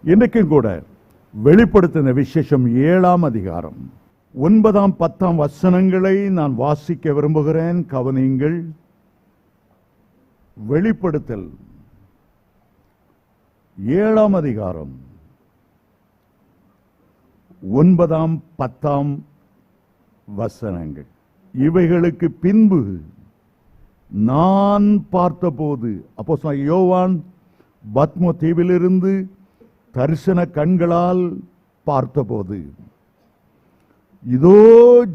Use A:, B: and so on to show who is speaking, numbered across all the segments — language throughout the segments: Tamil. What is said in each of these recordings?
A: இன்றைக்கும் கூட வெளிப்படுத்தின விசேஷம் 7ஆம் அதிகாரம் 9, 10 வசனங்களை நான் வாசிக்க விரும்புகிறேன். கவனியுங்கள். வெளிப்படுத்தல் 7ஆம் அதிகாரம் 9, 10 வசனங்கள். இவைகளுக்கு பின்பு நான் பார்த்தபோது, அப்போஸ்தலன் யோவான் பத்மோ தீவிலிருந்து தரிசன கண்களால் பார்த்தபோது, இதோ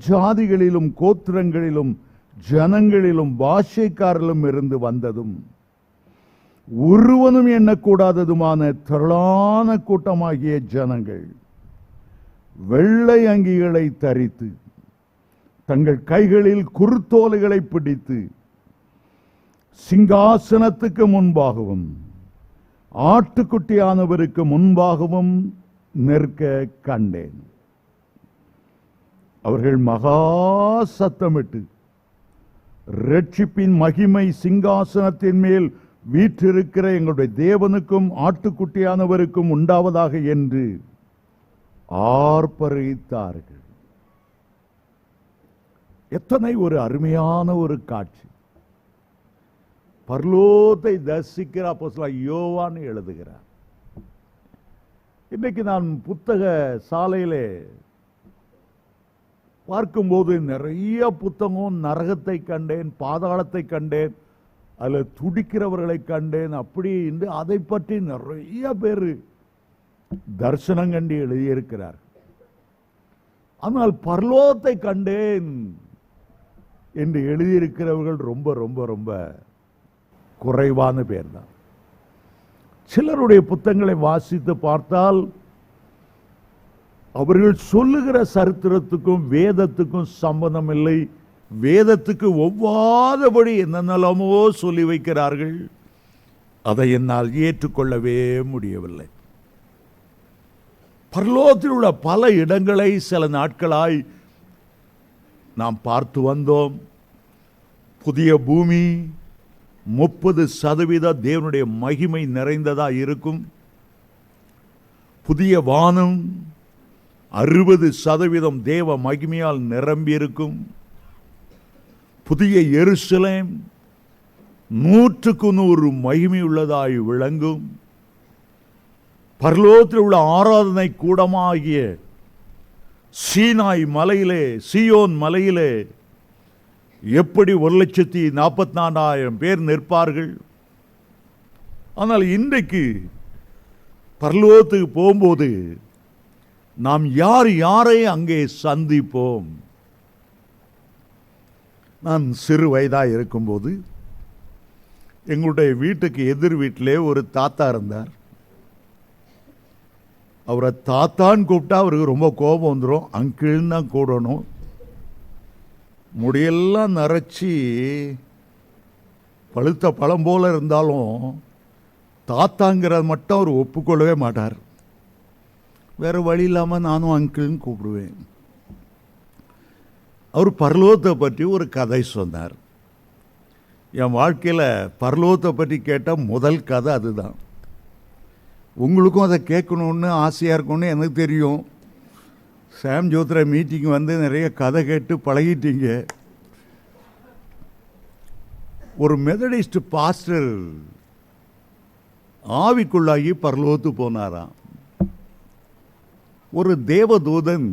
A: ஜாதிகளிலும் கோத்திரங்களிலும் ஜனங்களிலும் பாஷைக்காரிலும் இருந்து வந்ததும் ஒருவனும் எண்ணக்கூடாததுமான திரளான கூட்டமாகிய ஜனங்கள் வெள்ளை அங்கிகளை தரித்து தங்கள் கைகளில் குருத்தோலைகளை பிடித்து சிங்காசனத்துக்கு முன்பாகவும் ஆட்டுக்குட்டியானவருக்கு முன்பாகவும் நிற்க கண்டேன். அவர்கள் மகா சத்தமிட்டு, ரட்சிப்பின் மகிமை சிங்காசனத்தின் மேல் வீற்றிருக்கிற எங்களுடைய தேவனுக்கும் ஆட்டுக்குட்டியானவருக்கும் உண்டாவதாக என்று ஆர்ப்பரித்தார்கள். எத்தனை ஒரு அருமையான ஒரு காட்சி! பரலோகத்தை தரிசிக்கிற அப்போஸ்தலன் யோவான் எழுதுகிறார். இன்னைக்கு நான் புத்தக சாலையிலே பார்க்கும்போது நிறைய புத்தகம், நரகத்தை கண்டேன், பாதாளத்தை கண்டேன், அதில் துடிக்கிறவர்களை கண்டேன், அப்படி என்று அதை பற்றி நிறைய பேர் தரிசனம் கண்டு எழுதியிருக்கிறார். ஆனால் பரலோகத்தை கண்டேன் என்று எழுதியிருக்கிறவர்கள் ரொம்ப ரொம்ப ரொம்ப குறைவான பேர் தான். சிலருடைய புத்தகங்களை வாசித்து பார்த்தால் அவர்கள் சொல்லுகிற சரித்திரத்துக்கும் வேதத்துக்கும் சம்பந்தம் இல்லை. வேதத்துக்கு ஒவ்வாதபடி என்னென்னலாமோ சொல்லி வைக்கிறார்கள். அதை என்னால் ஏற்றுக்கொள்ளவே முடியவில்லை. பரலோகத்தில் உள்ள பல இடங்களை சில நாட்களாய் நாம் பார்த்து வந்தோம். புதிய பூமி 30% தேவனுடைய மகிமை நிறைந்ததா இருக்கும். புதிய வானம் 60% தேவ மகிமையால் நிரம்பி இருக்கும். புதிய எருசலேம் 100% மகிமை உள்ளதாய் விளங்கும். பரலோகத்தில் உள்ள ஆராதனை கூடமாகிய சீனாய் மலையிலே, சீயோன் மலையிலே எப்படி 1,44,000 பேர் நிற்பார்கள். ஆனால் இன்றைக்கு பரலோகத்துக்கு போகும்போது நாம் யார் யாரை அங்கே சந்திப்போம்? நான் சிறு வயதாக இருக்கும்போது எங்களுடைய வீட்டுக்கு எதிர் வீட்டிலே ஒரு தாத்தா இருந்தார். அவரை தாத்தான்னு கூப்பிட்டா அவருக்கு ரொம்ப கோபம் வந்துடும். அங்கிள்னு தான் கூடணும். முடியெல்லாம் நரைச்சி பழுத்த பழம் போல இருந்தாலும் தாத்தாங்கிறத மட்டும் அவர் ஒப்புக்கொள்ளவே மாட்டார். வேறு வழி இல்லாமல் நானும் அங்கிள்னு கூப்பிடுவேன். அவர் பரலோகத்தை பற்றி ஒரு கதை சொன்னார். என் வாழ்க்கையில் பரலோகத்தை பற்றி கேட்ட முதல் கதை அதுதான். உங்களுக்கும் அதை கேட்கணுன்னு ஆசையாக இருக்கும்னு எனக்கு தெரியும். சாம் ஜோத்ரா மீட்டிங் வந்து நிறைய கதை கேட்டு பழகிட்டீங்க. ஒரு மெத்தடிஸ்ட் பாஸ்டர் ஆவிக்குள்ளாகி பரலோகத்து போனாராம். ஒரு தேவதூதன்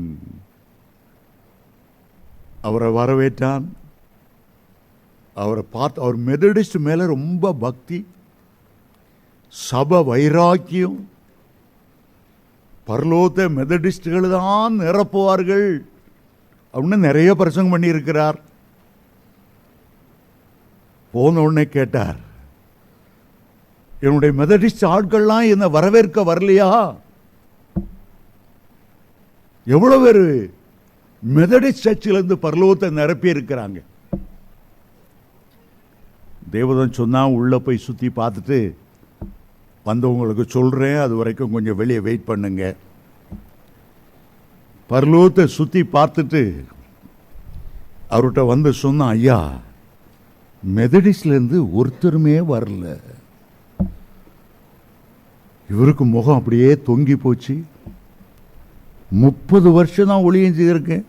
A: அவரை வரவேற்றான். அவரை பார்த்து, அவர் மெத்தடிஸ்ட் மேலே ரொம்ப பக்தி, சப வைராக்கியம். பரலோகத்தை மெத்தடிஸ்டுகள் தான் நிரப்புவார்கள் அப்படின்னு நிறைய பிரசங்கம் பண்ணியிருக்கிறார். போன உடனே கேட்டார், என்னுடைய மெத்தடிஸ்ட் ஆட்கள்லாம் என்ன வரவேற்க வரலையா? எவ்வளவு பேர் மெத்தடிஸ்ட் சர்ச்சிலிருந்து பரலோகத்தை நிரப்பி இருக்கிறாங்க? தேவதன் சொன்னா, உள்ள போய் சுற்றி பார்த்துட்டு வந்தவங்களுக்கு சொல்கிறேன், அது வரைக்கும் கொஞ்சம் வெளியே வெயிட் பண்ணுங்க. பரலோகத்தை சுற்றி பார்த்துட்டு அவர்கிட்ட வந்து சொன்னான், ஐயா மெத்தடிஸ்ட்லேருந்து ஒருத்தருமே வரல. இவருக்கு முகம் அப்படியே தொங்கி போச்சு. 30 வருஷம் தான் ஒளியம் செய்திருக்கேன்,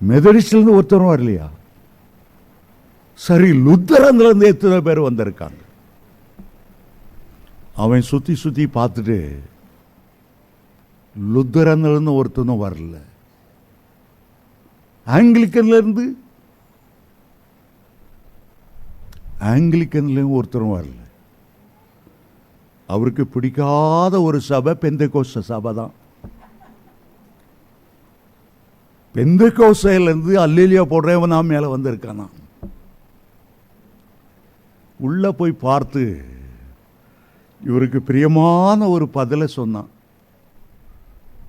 A: மெதடிஸ்ட்லேருந்து ஒருத்தரும் வரலையா? சரி, லுத்தரன்லேருந்து எத்தனை பேர் வந்திருக்காங்க? அவன் சுற்றி சுற்றி பார்த்துட்டு லுத்தரன்லேருந்து ஒருத்தனும் வரல, ஆங்கிலிக்கன்லேயும் ஒருத்தரும் வரல. அவருக்கு பிடிக்காத ஒரு சபை பெந்தெகோஸ்தே சபை தான். பெந்தெகோஸ்தேலேருந்து அல்லேலியா போடுறவன் நான் மேலே வந்திருக்கானா. உள்ள போய் பார்த்து இவருக்கு பிரியமான ஒரு பதிலை சொன்னான்.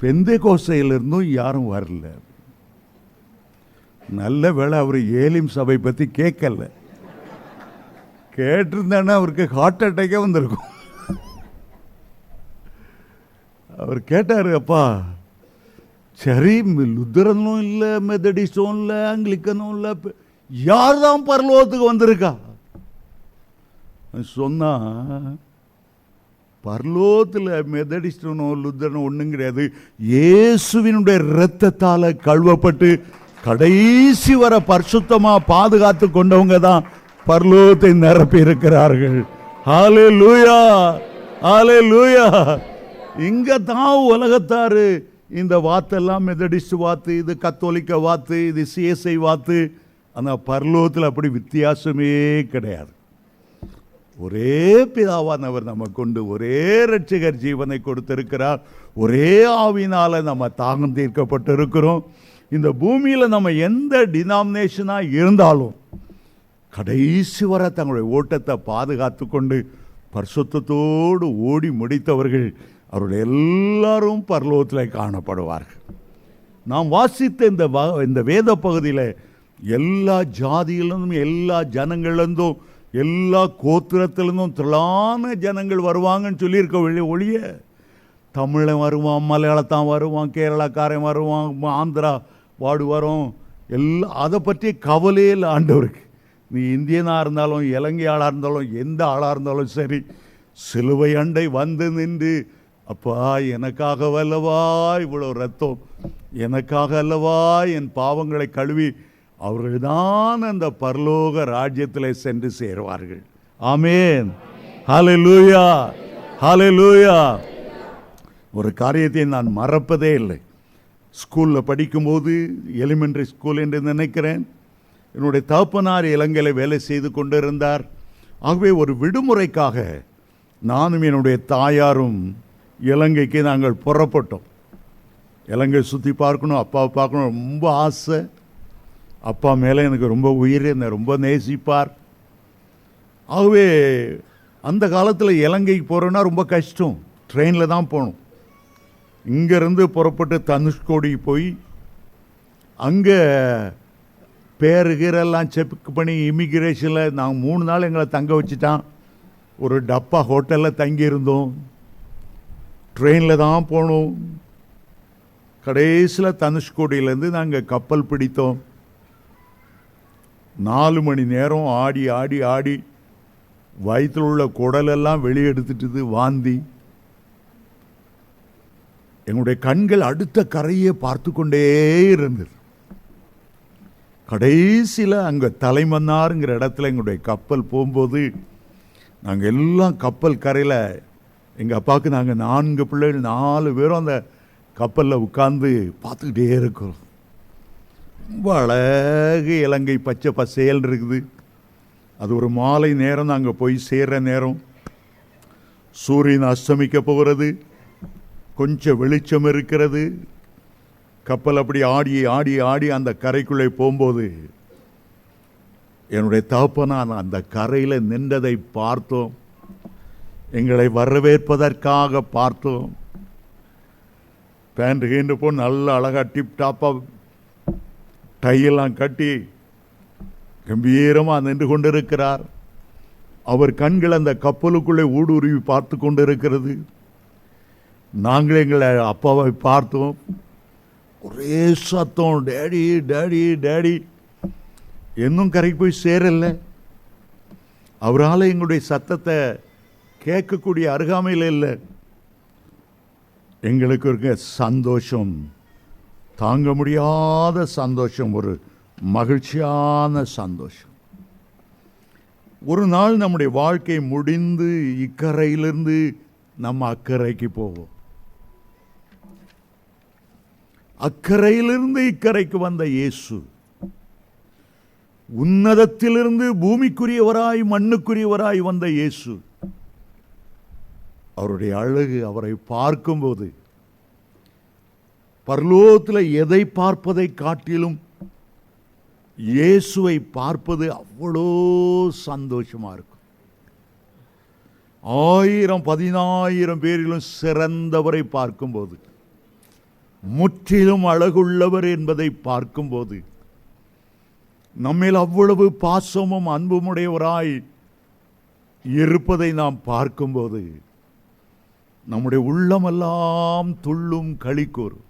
A: பெந்தெகோஸ்தேலிருந்தும் யாரும் வரல. நல்ல வேளை அவர் ஏலிம் சபை பற்றி கேட்கல, கேட்டிருந்தானே அவருக்கு ஹார்ட் அட்டாக்கே வந்திருக்கும். அவர் கேட்டார், அப்பா சரி லுத்தரனும் இல்லை, மெதடிஸ்டும் இல்லை, ஆங்கிலிக்கனும் இல்லை, யார் தான் பரலோகத்துக்கு வந்திருக்கா? சொன்னா பரலோகத்தில் மெதடிஸ்டனும் லுத்தரனும் ஒன்றும் கிடையாது. இயேசுவினுடைய இரத்தத்தால் கழுவப்பட்டு கடைசி வர பரிசுத்தமா பாதுகாத்து கொண்டவங்க தான் பரலோகத்தை நிரப்பி இருக்கிறார்கள். ஹல்லேலூயா, ஹல்லேலூயா. இங்க தான் உலகத்தாரு இந்த வாத்தெல்லாம் மெதடிஸ்ட் வாத்து, இது கத்தோலிக்க வாத்து, இது சிஎஸ்ஐ வாத்து. ஆனால் பரலோகத்தில் அப்படி வித்தியாசமே கிடையாது. ஒரே பிதாவானவர் நம்ம கொண்டு ஒரே இரட்சகர் ஜீவனை கொடுத்திருக்கிறார். ஒரே ஆவினால நம்ம தாகம் தீர்க்கப்பட்டு இருக்கிறோம். இந்த பூமியில் நம்ம எந்த டினாமினேஷனாக இருந்தாலும் கடைசி வர தங்களுடைய ஓட்டத்தை பாதுகாத்து கொண்டு பரிசுத்தத்தோடு ஓடி முடித்தவர்கள் அவருடைய எல்லாரும் பரலோகத்தில் காணப்படுவார்கள். நாம் வாசித்த இந்த வேத பகுதியில் எல்லா ஜாதியிலிருந்தும், எல்லா ஜனங்களிலிருந்தும், எல்லா கோத்திரத்திலிருந்தும் திரளான ஜனங்கள் வருவாங்கன்னு சொல்லியிருக்க ஒழிய தமிழன் வருவான், மலையாளத்தான் வருவான், கேரளாக்காரன் வருவான், ஆந்திரா வாடு வரும், எல்லாம் அதை பற்றி கவலையில் ஆண்டவருக்கு. நீ இந்தியனாக இருந்தாலும், இலங்கை ஆளாக இருந்தாலும், எந்த ஆளாக இருந்தாலும் சரி, சிலுவை அண்டை வந்து நின்று, அப்பா எனக்காக அல்லவா இவ்வளோ ரத்தம், எனக்காக அல்லவா என் பாவங்களை கழுவி, அவர்கள்தான் அந்த பரலோக ராஜ்யத்தில் சென்று சேருவார்கள். ஆமேன், ஹல்லேலூயா, ஹல்லேலூயா. ஒரு காரியத்தை நான் மறப்பதே இல்லை. ஸ்கூலில் படிக்கும்போது, எலிமெண்ட்ரி ஸ்கூல் என்று நினைக்கிறேன், என்னுடைய தகப்பனார் இலங்கையில் வேலை செய்து கொண்டு இருந்தார். ஆகவே ஒரு விடுமுறைக்காக நானும் என்னுடைய தாயாரும் இலங்கைக்கு நாங்கள் புறப்பட்டோம். இலங்கை சுற்றி பார்க்கணும், அப்பாவை பார்க்கணும், ரொம்ப ஆசை. அப்பா மேலே எனக்கு ரொம்ப உயிர், என்னை ரொம்ப நேசிப்பார். ஆகவே அந்த காலத்தில் இலங்கைக்கு போகிறோன்னா ரொம்ப கஷ்டம், ட்ரெயினில் தான் போகணும். இங்கேருந்து புறப்பட்டு தனுஷ்கோடி போய் அங்கே பேருகீரெல்லாம் செக் பண்ணி இமிக்ரேஷனில் நாங்கள் 3 நாள் எங்களை தங்க வச்சுட்டான். ஒரு டப்பா ஹோட்டலில் தங்கியிருந்தோம். ட்ரெயினில் தான் போனோம். கடைசியில் தனுஷ்கோடியிலேருந்து நாங்கள் கப்பல் பிடித்தோம். 4 மணி நேரம் ஆடி ஆடி ஆடி வயிற்றில் உள்ள குடலெல்லாம் வெளியெடுத்துட்டு வாந்தி. எங்களுடைய கண்கள் அடுத்த கரையை பார்த்து கொண்டே இருந்தது. கடைசியில் அங்கே தலைமன்னாருங்கிற இடத்துல எங்களுடைய கப்பல் போகும்போது நாங்கள் எல்லாம் கப்பல் கரையில், எங்கள் அப்பாவுக்கு நாங்கள் 4 பிள்ளைகள், 4 பேரும் அந்த கப்பலில் உட்கார்ந்து பார்த்துக்கிட்டே இருக்கிறோம். ரொம்ப அழகு இலங்கை, பச்சை பசேல் இருக்குது. அது ஒரு மாலை நேரம், நாங்கள் போய் சேர்ற நேரம், சூரியன் அஸ்தமிக்க போகிறது, கொஞ்சம் வெளிச்சம் இருக்கிறது. கப்பல் அப்படி ஆடி ஆடி ஆடி அந்த கரைக்குள்ளே போகும்போது என்னுடைய தகப்பனார் அந்த கரையில் நின்றதை பார்த்தோம். எங்களை வரவேற்பதற்காக பார்த்தோம். பேண்ட் கீண்டு போ நல்ல அழகாக டிப் டாப்பாக டையெல்லாம் கட்டி கம்பீரமாக நின்று கொண்டிருக்கிறார். அவர் கண்கள் அந்த கப்பலுக்குள்ளே ஊடுருவி பார்த்து கொண்டிருக்கிறது. நாங்கள் எங்களை அப்பாவை பார்த்தோம். ஒரே சத்தம், டேடி டேடி டேடி. இன்னும் கரைக்கு போய் சேரல. அவரால் எங்களுடைய சத்தத்தை கேட்கக்கூடிய அருகாமையில் இல்லை. எங்களுக்கு இருக்க சந்தோஷம், தாங்க முடியாத சந்தோஷம், ஒரு மகிழ்ச்சியான சந்தோஷம். ஒரு நாள் நம்முடைய வாழ்க்கை முடிந்து இக்கரையிலிருந்து நம்ம அக்கறைக்கு போவோம். அக்கறையிலிருந்து இக்கரைக்கு வந்த இயேசு உன்னதத்திலிருந்து பூமிக்குரியவராய் மண்ணுக்குரியவராய் வந்த இயேசு, அவருடைய அழகு, அவரை பார்க்கும்போது பரலோகத்தில் எதை பார்ப்பதை காட்டிலும் இயேசுவை பார்ப்பது அவ்வளோ சந்தோஷமா இருக்கும். 1000 10,000 பேரிலும் சிறந்தவரை பார்க்கும்போது, முற்றிலும் அழகுள்ளவர் என்பதை பார்க்கும்போது, நம்மேல் அவ்வளவு பாசமும் அன்புமுடையவராய் இருப்பதை நாம் பார்க்கும்போது நம்முடைய உள்ளமெல்லாம் துள்ளும் களிக்கூறும்.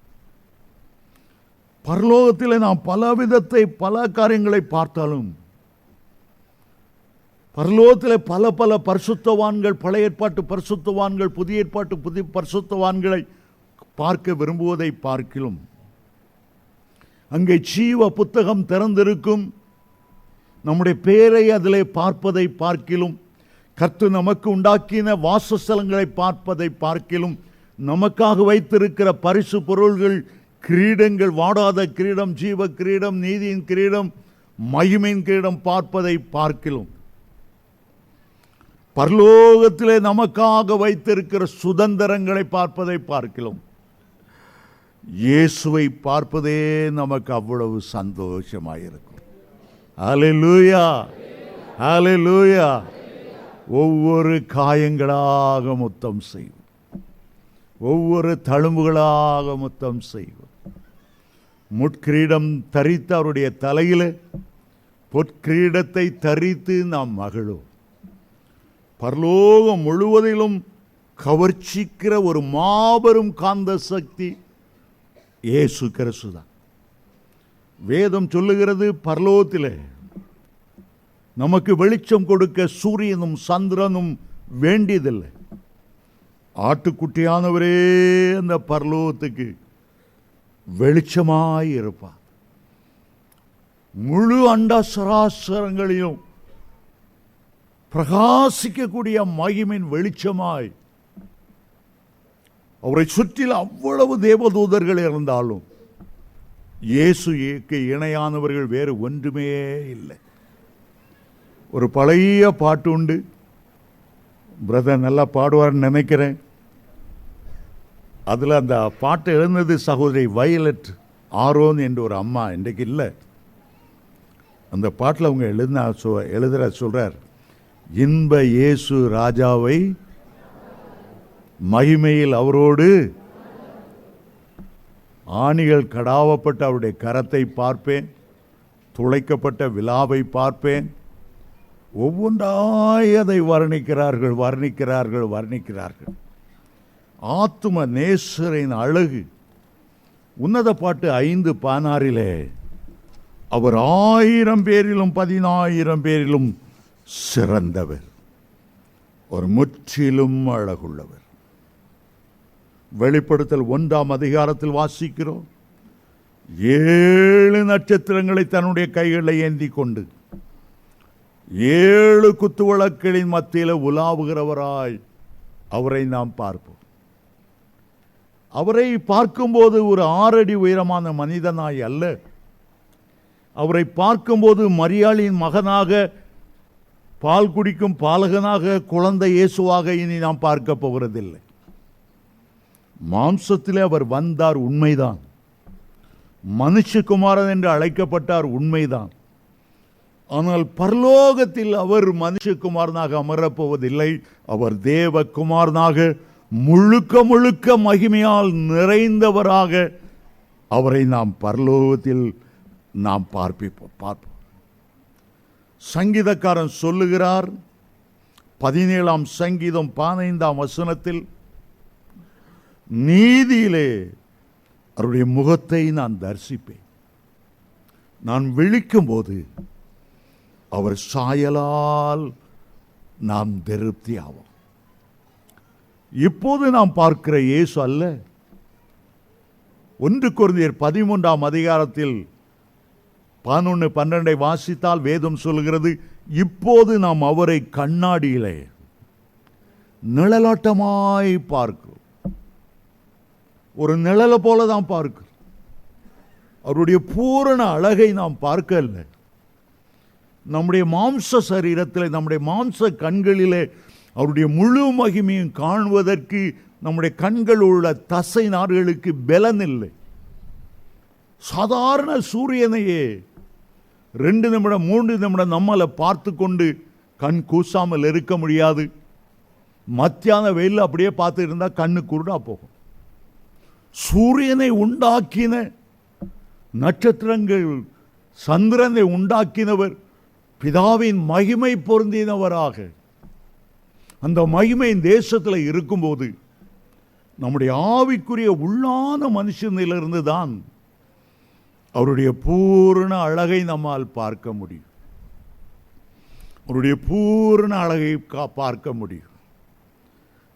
A: பரலோகத்தில் நாம் பல விதத்தை, பல காரியங்களை பார்த்தாலும், பரலோகத்தில் பல பல பரிசுத்தவான்கள், பழைய ஏற்பாட்டு பரிசுத்தவான்கள், புதிய ஏற்பாட்டு புதிய பரிசுத்தவான்களை பார்க்க விரும்புவதை பார்க்கிலும், அங்கே ஜீவ புத்தகம் திறந்திருக்கும், நம்முடைய பேரை அதிலே பார்ப்பதை பார்க்கிலும், கர்த்தர் நமக்கு உண்டாக்கின வாசஸ்தலங்களை பார்ப்பதை பார்க்கிலும், நமக்காக வைத்திருக்கிற பரிசு பொருள்கள், கிரீடங்கள், வாடாத கிரீடம், ஜீவ கிரீடம், நீதியின் கிரீடம், மகிமையின் கிரீடம் பார்ப்பதை பார்க்கிலும், பரலோகத்திலே நமக்காக வைத்திருக்கிற சுதந்திரங்களை பார்ப்பதை பார்க்கிலும், இயேசுவை பார்ப்பதே நமக்கு அவ்வளவு சந்தோஷமாயிருக்கும். ஹல்லேலூயா, ஹல்லேலூயா. ஒவ்வொரு காயங்களாக முத்தம் செய்வோம், ஒவ்வொரு தழும்புகளாக முத்தம் செய்வோம். முட்கிரீடம் தரித்த அவருடைய தலையில் பொற்கிரீடத்தை தரித்து நாம் மகிழும். பரலோகம் முழுவதிலும் கவர்ச்சிக்கிற ஒரு மாபெரும் காந்த சக்தி இயேசு கிறிஸ்து தான். வேதம் சொல்லுகிறது, பரலோகத்திலே நமக்கு வெளிச்சம் கொடுக்க சூரியனும் சந்திரனும் வேண்டியதில்லை. ஆட்டுக்குட்டியானவரே அந்த பரலோகத்துக்கு வெளிச்சமாய் இருப்பார். முழு அண்ட சராசரங்களிலும் பிரகாசிக்கக்கூடிய மகிமின் வெளிச்சமாய் அவரை சுற்றில் அவ்வளவு தேவதூதர்கள் இருந்தாலும் இயேசுக்கு இணையானவர்கள் வேறு ஒன்றுமே இல்லை. ஒரு பழைய பாட்டு உண்டு, பிரதர் நல்லா பாடுவார்னு நினைக்கிறேன். அதில் அந்த பாட்டு எழுந்தது சகோதரி வயலட் ஆரோன் என்ற ஒரு அம்மா, இன்றைக்கு இல்லை. அந்த பாட்டில் அவங்க எழுதுற சொல்றார், இன்ப இயேசு ராஜாவை மகிமையில் அவரோடு ஆணிகள் கடாவப்பட்ட அவருடைய கரத்தை பார்ப்பேன், துளைக்கப்பட்ட விலாவை பார்ப்பேன். ஒவ்வொன்றாய் அதை வர்ணிக்கிறார்கள், வர்ணிக்கிறார்கள், வர்ணிக்கிறார்கள். ஆத்தும நேசரின் அழகு. உன்னத பாட்டு 5:16 அவர் 1000 பேரிலும் 10,000 பேரிலும் சிறந்தவர், ஒரு முற்றிலும் அழகுள்ளவர். வெளிப்படுத்தல் 1 வாசிக்கிறோம், 7 நட்சத்திரங்களை தன்னுடைய கைகளில் ஏந்தி கொண்டு 7 குத்துவிளக்குகளின் மத்தியில் உலாவுகிறவராய் அவரை நாம் பார்ப்போம். அவரை பார்க்கும்போது ஒரு 6 அடி உயரமான மனிதனாய் அல்ல, அவரை பார்க்கும்போது மரியாளின் மகனாக, பால் குடிக்கும் பாலகனாக, குழந்தை இயேசுவாக இனி நாம் பார்க்க போகிறதில்லை. மாம்சத்திலே அவர் வந்தார், உண்மைதான். மனுஷகுமாரன் என்று அழைக்கப்பட்டார், உண்மைதான். ஆனால் பரலோகத்தில் அவர் மனுஷகுமாரனாக அமரப்போவதில்லை. அவர் தேவகுமாரனாக முழுக்க முழுக்க மகிமையால் நிறைந்தவராக அவரை நாம் பரலோகத்தில் நாம் பார்ப்போம். சங்கீதக்காரன் சொல்லுகிறார், 17 சங்கீதம் 15 நீதியிலே அவருடைய முகத்தை நான் தரிசிப்பேன், நான் விழிக்கும் போது அவர் சாயலால் நாம் திருப்தி ஆவோம். இப்போது நாம் பார்க்கிற இயேசு அல்ல. 1 கொரிந்தியர் 13ஆம் அதிகாரத்தில் 11-12 வாசித்தால் வேதம் சொல்கிறது, இப்போது நாம் அவரை கண்ணாடியிலே நிழலாட்டமாய் பார்க்கிறோம். ஒரு நிழலை போல தான் பார்க்கிறோம். அவருடைய பூரண அழகை நாம் பார்க்கல. நம்முடைய மாம்ச சரீரத்தில், நம்முடைய மாம்ச கண்களிலே அவருடைய முழு மகிமையும் காணுவதற்கு நம்முடைய கண்கள் உள்ள தசை நார்களுக்கு பலன் இல்லை. சாதாரண சூரியனையே 2 நிமிடம் 3 நிமிடம் நம்மளை பார்த்து கொண்டு கண் கூசாமல் இருக்க முடியாது. மத்தியான வெயில் அப்படியே பார்த்து இருந்தால் கண்ணு குருடா போகும். சூரியனை உண்டாக்கின, நட்சத்திரங்கள் சந்திரனை உண்டாக்கினவர் பிதாவின் மகிமை பொருந்தினவராக அந்த மகிமை தேசத்தில் இருக்கும்போது நம்முடைய ஆவிக்குரிய உள்ளான மனுஷனிலிருந்து தான் அவருடைய பூரண அழகை நம்மால் பார்க்க முடியும். அவருடைய பூரண அழகை பார்க்க முடியும்.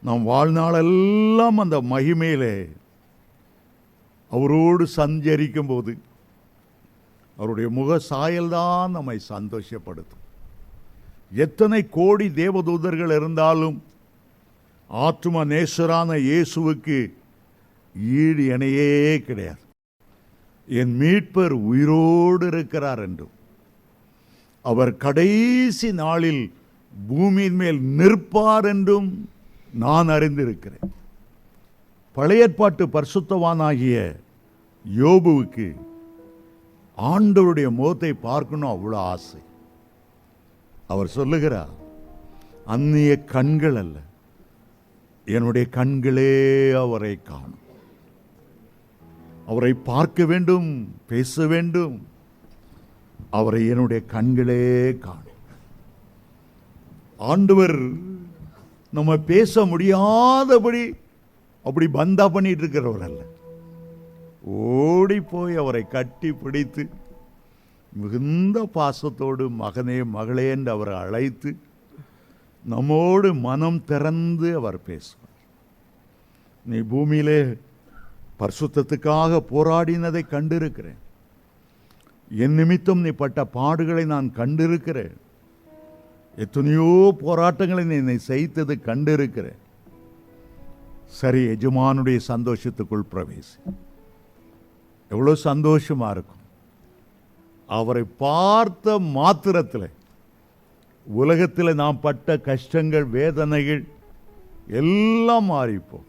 A: நாம் வாழ்நாளெல்லாம் அந்த மகிமையிலே அவரோடு சஞ்சரிக்கும் போது அவருடைய முக சாயல்தான் நம்மை சந்தோஷப்படுத்தும். எத்தனை கோடி தேவதூதர்கள் இருந்தாலும் ஆத்தும நேசரான இயேசுவுக்கு ஈடு இணையே கிடையாது. என் மீட்பர் உயிரோடு இருக்கிறார் என்றும் அவர் கடைசி நாளில் பூமியின் மேல் நிற்பார் என்றும் நான் அறிந்திருக்கிறேன். பழைய ஏற்பாட்டு பரிசுத்தவானாகிய யோபுவுக்கு ஆண்டவருடைய முகத்தை பார்க்கணும் அவ்வளோ ஆசை. அவர் சொல்லுகிறார், அந்நிய கண்கள் அல்ல, என்னுடைய கண்களே அவரை காணும். அவரை பார்க்க வேண்டும், பேச வேண்டும், அவரை என்னுடைய கண்களே காணும். ஆண்டவர் நம்ம பேச முடியாதபடி அப்படி பந்தா பண்ணிட்டு இருக்கிறவர் அல்ல. ஓடி போய் அவரை கட்டி பிடித்து மிகுந்த பாசத்தோடு மகனே மகளே என்று அவரை அழைத்து நம்மோடு மனம் திறந்து அவர் பேசுவார். நீ பூமியிலே பரிசுத்தத்துக்காக போராடினதை கண்டிருக்கிறேன். என் நிமித்தம் நீ பட்ட பாடுகளை நான் கண்டிருக்கிறேன். எத்தனையோ போராட்டங்களை நீ செய்தது கண்டிருக்கிறேன். சரி, எஜமானுடைய சந்தோஷத்துக்குள் பிரவேசி. எவ்வளோ சந்தோஷமா இருக்கும். அவரை பார்த்த மாத்திரத்தில் உலகத்தில் நாம் பட்ட கஷ்டங்கள், வேதனைகள் எல்லாம் மாறிப்போம்.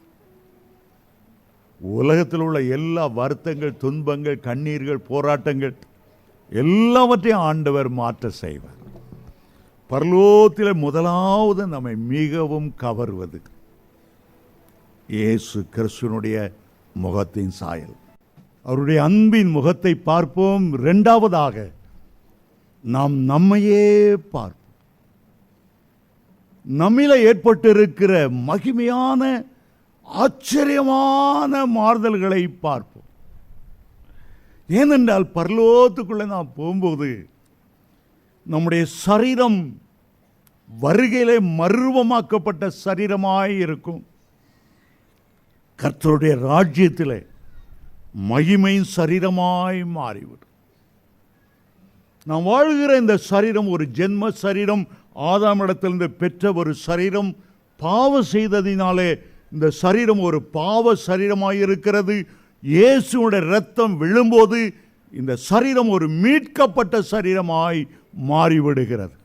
A: உலகத்தில் உள்ள எல்லா வருத்தங்கள், துன்பங்கள், கண்ணீர்கள், போராட்டங்கள் எல்லாவற்றையும் ஆண்டவர் மாற்ற செய்வார். பரலோகத்தில் முதலாவது நம்மை மிகவும் கவர்வது இயேசு கிறிஸ்துவினுடைய முகத்தின் சாயல். அவருடைய அன்பின் முகத்தை பார்ப்போம். இரண்டாவதாக நாம் நம்மையே பார்ப்போம். நம்மில ஏற்பட்டிருக்கிற மகிமையான ஆச்சரியமான மாறுதல்களை பார்ப்போம். ஏனென்றால் பரலோகத்துக்குள்ளே நாம் போகும்போது நம்முடைய சரீரம் வருகையிலே மறுரூபமாக்கப்பட்ட சரீரமாய் இருக்கும். கர்த்தருடைய ராஜ்யத்திலே மகிமையின் சரீரமாய் மாறிவிடும். நாம் வாழ்கிற இந்த சரீரம் ஒரு ஜென்ம சரீரம், ஆதாமிடத்திலிருந்து பெற்ற ஒரு சரீரம். பாவம் செய்ததினாலே இந்த சரீரம் ஒரு பாவ சரீரமாய் இருக்கிறது. இயேசுவுடைய இரத்தம் விழும்போது இந்த சரீரம் ஒரு மீட்கப்பட்ட சரீரமாய் மாறிவிடுகிறது.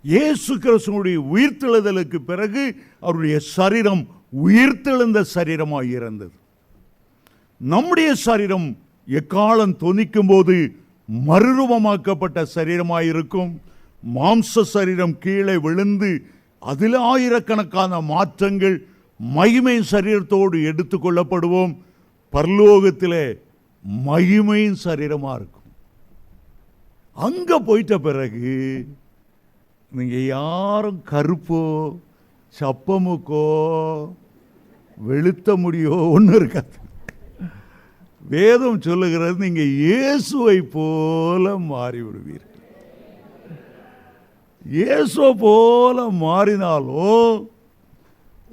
A: இயேசு கிறிஸ்துவினுடைய உயிர்த்தெழுதலுக்கு பிறகு அவருடைய சரீரம் உயிர்த்தெழுந்த சரீரமாய் இருந்தது. நம்முடைய சரீரம் எக்காலம் தொனிக்கும் போது மறுரூபமாக்கப்பட்ட சரீரமாயிருக்கும். மாம்ச சரீரம் கீழே விழுந்து அதில் ஆயிரக்கணக்கான மாற்றங்கள் மகிமை சரீரத்தோடு எடுத்துக்கொள்ளப்படுவோம். பரலோகத்திலே மகிமையின் சரீரமாக இருக்கும். அங்கே போயிட்ட பிறகு நீங்கள் யாரும் கருப்போ சப்பமுக்கோ வெளுத்த முடியோ ஒன்றும் இருக்காது. வேதம் சொல்லுகிறது, நீங்கள் இயேசுவை போல மாறிவிடுவீர்கள். இயேசுவை போல மாறினாலும்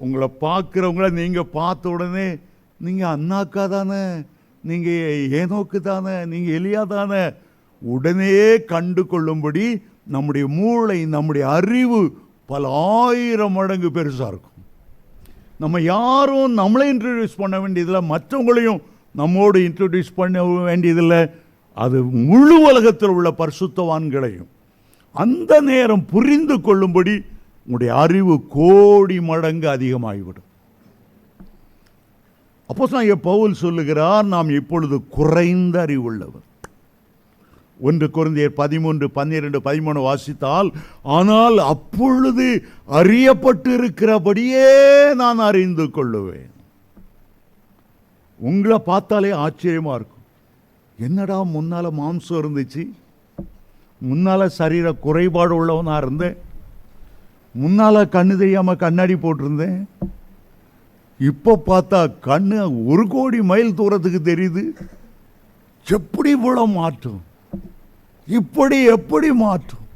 A: உங்களை பார்க்குறவங்கள நீங்கள் பார்த்த உடனே நீங்கள் அண்ணாக்கா தானே, நீங்கள் ஏனோக்கு தானே, நீங்கள் எலியா தானே, உடனே கண்டு கொள்ளும்படி நம்முடைய மூளை, நம்முடைய அறிவு பல 1000 மடங்கு பெருசாக இருக்கும். நம்ம யாரும் நம்மளை இன்ட்ரடியூஸ் பண்ண வேண்டியதில்லை, மற்றவங்களையும் நம்மோடு இன்ட்ரடியூஸ் பண்ண வேண்டியதில்லை. அது முழு உலகத்தில் உள்ள பரிசுத்தவான்களையும் அந்த நேரம் புரிந்து கொள்ளும்படி உங்களுடைய அறிவு கோடி மடங்கு அதிகமாகிவிடும். அப்போஸ்தலனாகிய பவுல் சொல்லுகிறார், நாம் இப்பொழுது குறைந்த அறிவுள்ளவர். 1 கொரிந்தியர் 13, 12, 13 வாசித்தால், ஆனால் அப்பொழுது அறியப்பட்டு இருக்கிறபடியே நான் அறிந்து கொள்ளுவேன். உங்களை பார்த்தாலே ஆச்சரியமா இருக்கும். என்னடா முன்னால மாம்சம் இருந்துச்சு, முன்னால சரீர குறைபாடு உள்ளவனா இருந்தேன், முன்னால கண்ணு தெரியாம கண்ணாடி போட்டிருந்தேன், இப்போ பார்த்தா கண்ணு 1 கோடி மைல் தூரத்துக்கு தெரியுது. எப்படி இவ்வளோ மாற்றும், இப்படி எப்படி மாற்றும்?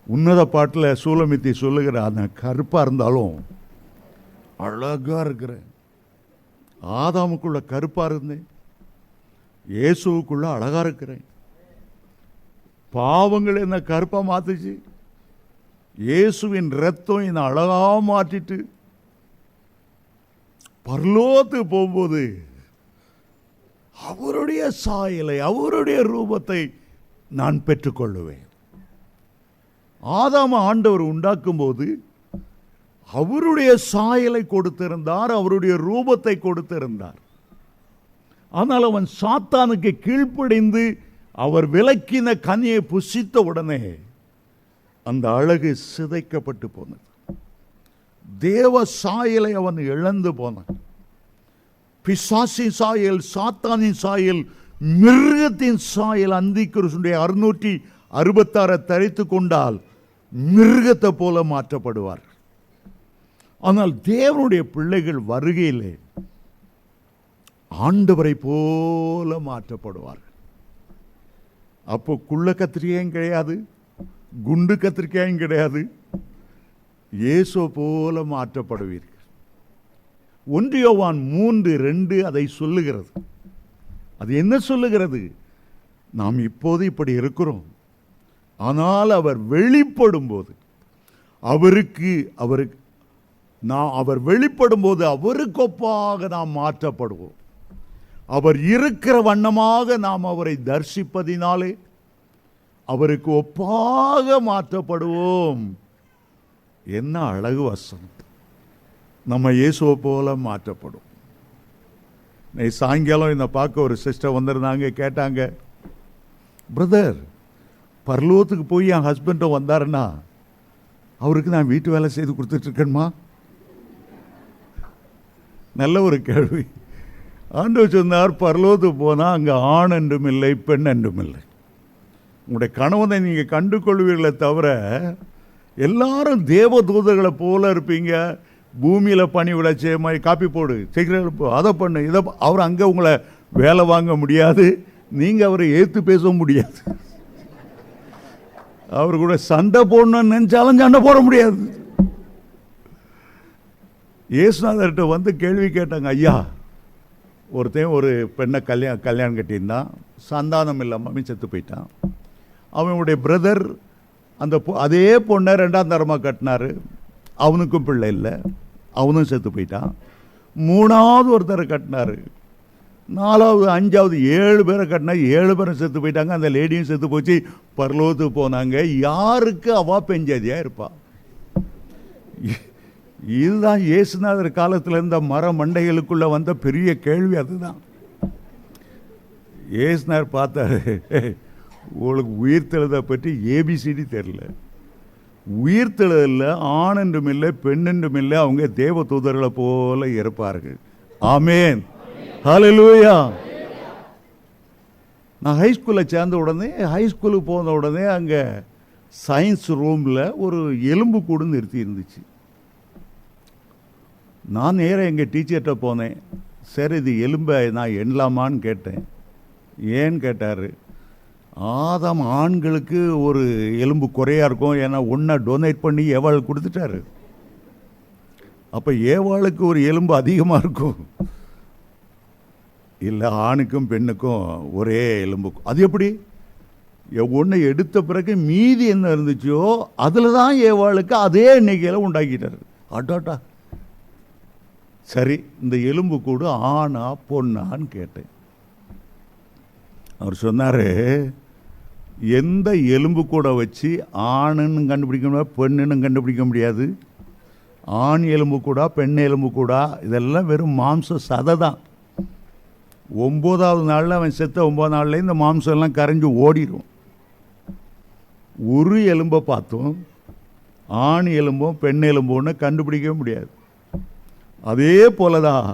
A: உன்னத பாட்டில் சூலமித்தி சொல்லுகிற, அந்த கருப்பா இருந்தாலும் அழகா இருக்கிறேன். ஆதாமுக்குள்ள கருப்பா இருந்தேன், இயேசுக்குள்ள அழகா இருக்கிறேன். பாவங்கள் என்ன கருப்பா மாத்துச்சு, இயேசுவின் ரத்தம் என்ன அழகா மாற்றிட்டு பரலோகத்துக்கு போகும்போது அவருடைய சாயலை, அவருடைய ரூபத்தை நான் பெற்றுக்கொள்ளுவேன். ஆதாம ஆண்டவர் உண்டாக்கும் போது அவருடைய சாயலை கொடுத்திருந்தார், அவருடைய ரூபத்தை கொடுத்திருந்தார். ஆனால் அவன் சாத்தானுக்கு கீழ்ப்படிந்து அவர் விலக்கின கனியை புசித்த உடனே அந்த அழகு சிதைக்கப்பட்டு போனது. தேவ சாயலை அவன் இழந்து போனான். பிசாசின் சாயல், சாத்தானின் சாயல், மிருகத்தின் சாயல். அந்திக்கிறிஸ்துடைய 666 தரித்து கொண்டால் மிருகத்தை போல மாற்றப்படுவார். ஆனால் தேவனுடைய பிள்ளைகள் வருகையிலே ஆண்டவரை போல மாற்றப்படுவார்கள். அப்போ குள்ள கத்திரிக்காயும் கிடையாது, குண்டு கத்திரிக்காயும் கிடையாது, இயேசு போல மாற்றப்படுவீர்கள். 1 யோவான் 3:2 அதை சொல்லுகிறது. அது என்ன சொல்லுகிறது? நாம் இப்போது இப்படி இருக்கிறோம், ஆனால் அவர் வெளிப்படும் போது அவர் வெளிப்படும் போது அவருக்கு ஒப்பாக நாம் மாற்றப்படுவோம். அவர் இருக்கிற வண்ணமாக நாம் அவரை தரிசிப்பதினாலே அவருக்கு ஒப்பாக மாற்றப்படுவோம். என்ன அழகு வசனம்! நம்ம இயேசுவை போல மாற்றப்படும். சாயங்காலம் என்னை பார்க்க ஒரு சிஸ்டர் வந்திருந்தாங்க. கேட்டாங்க, பிரதர், பரலோகத்துக்கு போய் என் ஹஸ்பண்டும் வந்தாருன்னா அவருக்கு நான் வீட்டு வேலை செய்து கொடுத்துட்ருக்கேன்மா. நல்ல ஒரு கேள்வி. ஆண்டவர் சொன்னார், பரலோகத்துக்கு போனால் அங்கே ஆண் என்றும் இல்லை, பெண் என்றும் இல்லை. உங்களுடைய கணவனை நீங்கள் கண்டு கொள்வீர்களே தவிர எல்லாரும் தேவ தூதர்களை போல இருப்பீங்க. பூமியில் பணி விட செய்ய மாதிரி காப்பி போடு, சீக்கிரம் அதை பண்ணு, இதை. அவர் அங்கே உங்களை வேலை வாங்க முடியாது, நீங்கள் அவரை ஏற்று பேச முடியாது. அவர் கூட சண்டை போடணும்னு நினைச்சாலும் சண்டை போட முடியாது. இயேசுநாதர்கிட்ட வந்து கேள்வி கேட்டாங்க, ஐயா, ஒருத்தன் ஒரு பெண்ணை கல்யாணம் கட்டியிருந்தான், சந்தானம் இல்லாமல் செத்து போயிட்டான். அவனுடைய பிரதர் அதே பொண்ணை 2ஆம் தரமாக கட்டினார், அவனுக்கும் பிள்ளை இல்லை, அவனும் செத்து போயிட்டான். 3ஆவது ஒருத்தரை கட்டினார், 4ஆவது 5ஆவது 7 பேரை கட்டினா 7 பேரும் செத்து போயிட்டாங்க. அந்த லேடியும் செத்து போச்சு, பரலோகத்துக்கு போனாங்க. யாருக்கு அவா பெஞ்சதியாக இருப்பா? இதுதான் இயேசுநாதர் காலத்தில் இருந்த மர மண்டைகளுக்குள்ள வந்த பெரிய கேள்வி. அதுதான் இயேசுநாதர் பார்த்தாரு, உங்களுக்கு உயிர்த்தெழுதை பற்றி ஏபிசிடி தெரியல. உயிர்த்தெழுதலில் ஆண் என்றும் இல்லை, பெண் என்றும் இல்லை, அவங்க தேவ தூதர்களை போல இருப்பார்கள். ஆமேன், ஹல்லேலூயா. நான் ஹைஸ்கூலில் சேர்ந்த உடனே, ஹைஸ்கூலுக்கு போன உடனே அங்கே சயின்ஸ் ரூமில் ஒரு எலும்பு கூடு நிறுத்தி இருந்துச்சு. நான் நேராக எங்கள் டீச்சர்கிட்ட போனேன். சரி, இது எலும்பை நான் எண்ணலாமான்னு கேட்டேன். ஏன்னு கேட்டார், ஆதாம் ஆண்களுக்கு ஒரு எலும்பு குறையாக இருக்கும், ஏன்னா ஒன்றை டொனேட் பண்ணி எவ்வளோ கொடுத்துட்டாரு. அப்போ ஏவாளுக்கு ஒரு எலும்பு அதிகமாக இருக்கும், இல்லை ஆணுக்கும் பெண்ணுக்கும் ஒரே எலும்பு? அது எப்படி? ஒன்றை எடுத்த பிறகு மீதி என்ன இருந்துச்சோ அதில் தான் ஏவாளுக்கு அதே எண்ணிக்கையில் உண்டாக்கிட்டார். அடாட்டா, சரி, இந்த எலும்பு கூட ஆணா பொண்ணான்னு கேட்டேன். அவர் சொன்னார், எந்த எலும்பு கூட வச்சு ஆணுன்னு கண்டுபிடிக்க முடியாது, பெண்ணுன்னு கண்டுபிடிக்க முடியாது. ஆண் எலும்பு கூட பெண் எலும்பு கூட இதெல்லாம் வெறும் மாம்ச சதை தான். 9வது நாளில் அவன் செத்த 9 நாள்ல இந்த மாம்சம் எல்லாம் கரைஞ்சி ஓடிடும். ஒரு எலும்பை பார்த்தும் ஆண் எலும்பும் பெண் எலும்புன்னு கண்டுபிடிக்கவே முடியாது. அதே போல தான்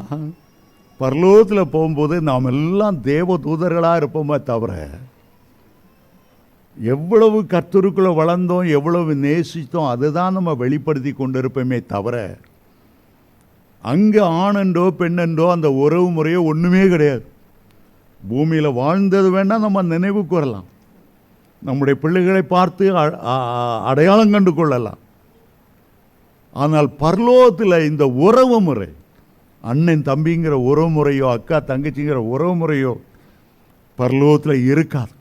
A: பரலோகத்தில் போகும்போது நாம் எல்லாம் தேவ தூதர்களாக இருப்போமே தவிர, எவ்வளவு கர்த்தருக்குள்ள வளர்ந்தோம், எவ்வளவு நேசித்தோம், அதுதான் நம்ம வெளிப்படுத்தி கொண்டு இருப்போமே தவிர, அங்கே ஆணென்றோ பெண்ணென்றோ அந்த உறவு முறையோ ஒன்றுமே கிடையாது. பூமியில் வாழ்ந்தது வேணால் நம்ம நினைவு கூறலாம், நம்முடைய பிள்ளைகளை பார்த்து அடையாளம் கண்டு கொள்ளலாம். ஆனால் பரலோகத்தில் இந்த உறவு முறை, அண்ணன் தம்பிங்கிற உறவு முறையோ அக்கா தங்கச்சிங்கிற உறவு முறையோ பரலோகத்தில் இருக்காது.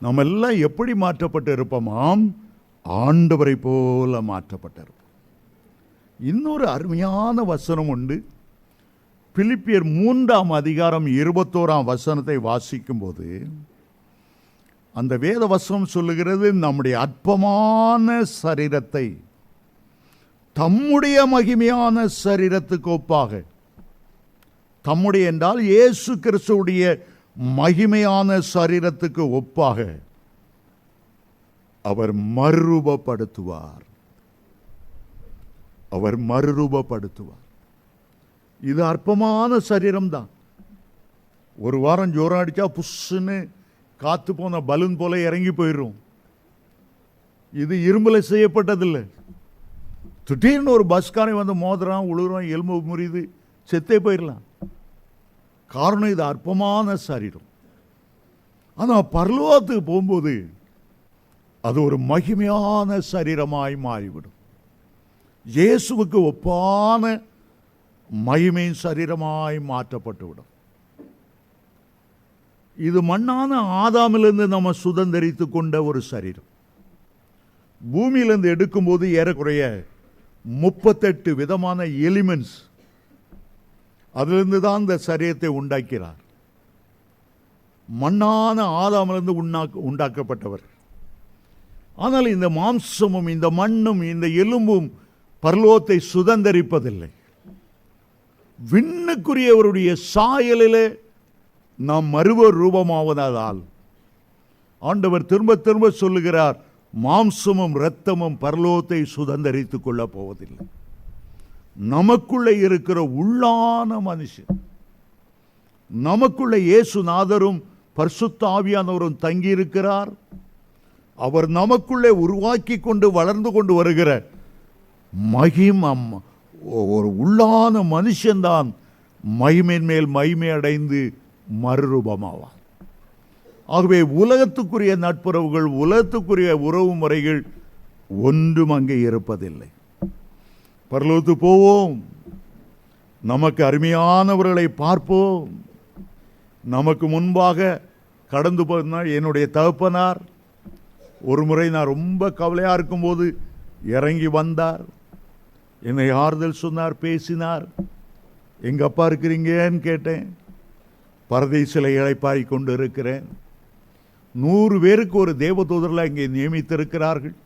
A: நம்ம எல்லாம் எப்படி மாற்றப்பட்டு இருப்போமாம்? ஆண்டவரை போல மாற்றப்பட்டிருப்போம். இன்னொரு அருமையான வசனம் உண்டு. பிலிப்பியர் 3ஆம் அதிகாரம் 21ஆம் வசனத்தை வாசிக்கும் போது அந்த வேத வசனம் சொல்லுகிறது, நம்முடைய அற்பமான சரீரத்தை தம்முடைய மகிமையான சரீரத்துக்கு ஒப்பாக, தம்முடைய என்றால் இயேசு கிறிஸ்துவுடைய மகிமையான சரீரத்துக்கு ஒப்பாக அவர் மறுரூபப்படுத்துவார். அவர் மறுரூபப்படுத்துவார். இது அற்பமான சரீரம் தான். ஒரு வாரம் ஜோரம் அடிச்சா புஷ்ஷுன்னு காத்து போன பலூன் போல இறங்கி போயிடும். இது இரும்புல செய்யப்பட்டதில்லை. திடீர்னு ஒரு பஸ்காரை வந்து மோதுறான், உழுறான், எலும்பு முறியுது, செத்தே போயிடலாம். காரணம் இது அற்பமான சரீரம். ஆனால் பரலோகத்துக்கு போகும்போது அது ஒரு மகிமையான சரீரமாய் மாறிவிடும். இயேசுவுக்கு ஒப்பான மகிமை சரீரமாய் மாற்றப்பட்டுவிடும். இது மண்ணான ஆதாமிலிருந்து நம்ம சுதந்திரித்து கொண்ட ஒரு சரீரம். பூமியிலிருந்து எடுக்கும்போது ஏறக்குறைய 38 விதமான எலிமெண்ட்ஸ், அதிலிருந்து தான் இந்த சரீரத்தை உண்டாக்கிறார். மண்ணான ஆதாமிலிருந்து உண்டாக்கப்பட்டவர். ஆனால் இந்த மாம்சமும் இந்த மண்ணும் இந்த எலும்பும் பரலோகத்தை சுதந்திரிப்பதில்லை. விண்ணுக்குரியவருடைய சாயலிலே நாம் மறுவ ரூபமாவதால் ஆண்டவர் திரும்ப திரும்ப சொல்லுகிறார், மாம்சமும் இரத்தமும் பரலோகத்தை சுதந்திரித்துக் கொள்ளப் போவதில்லை. நமக்குள்ளே இருக்கிற உள்ளான மனுஷன், நமக்குள்ளே இயேசுநாதரும் பரிசுத்த ஆவியானவரும் தங்கி இருக்கிறார். அவர் நமக்குள்ளே உருவாக்கி கொண்டு வளர்ந்து கொண்டு வருகிற மகிமம், ஒரு உள்ளான மனுஷன்தான் மகிமையின் மேல் மகிமை அடைந்து மறுரூபமாவான். ஆகவே உலகத்துக்குரிய நட்புறவுகள், உலகத்துக்குரிய உறவு முறைகள் ஒன்றும் அங்கே இருப்பதில்லை. பரலோகத்துக்கு போவோம், நமக்கு அருமையானவர்களை பார்ப்போம். நமக்கு முன்பாக கடந்து போனார் என்னுடைய தகப்பனார். ஒரு முறை நான் ரொம்ப கவலையாக இருக்கும்போது இறங்கி வந்தார், என்னை ஆறுதல் சொன்னார், பேசினார். எங்கள் அப்பா இருக்கிறீங்கன்னு கேட்டேன். பரதேசில இளைப்பாய் கொண்டு இருக்கிறேன். 100 பேருக்கு ஒரு தேவதூதர்களை இங்கே நியமித்திருக்கிறார்கள்.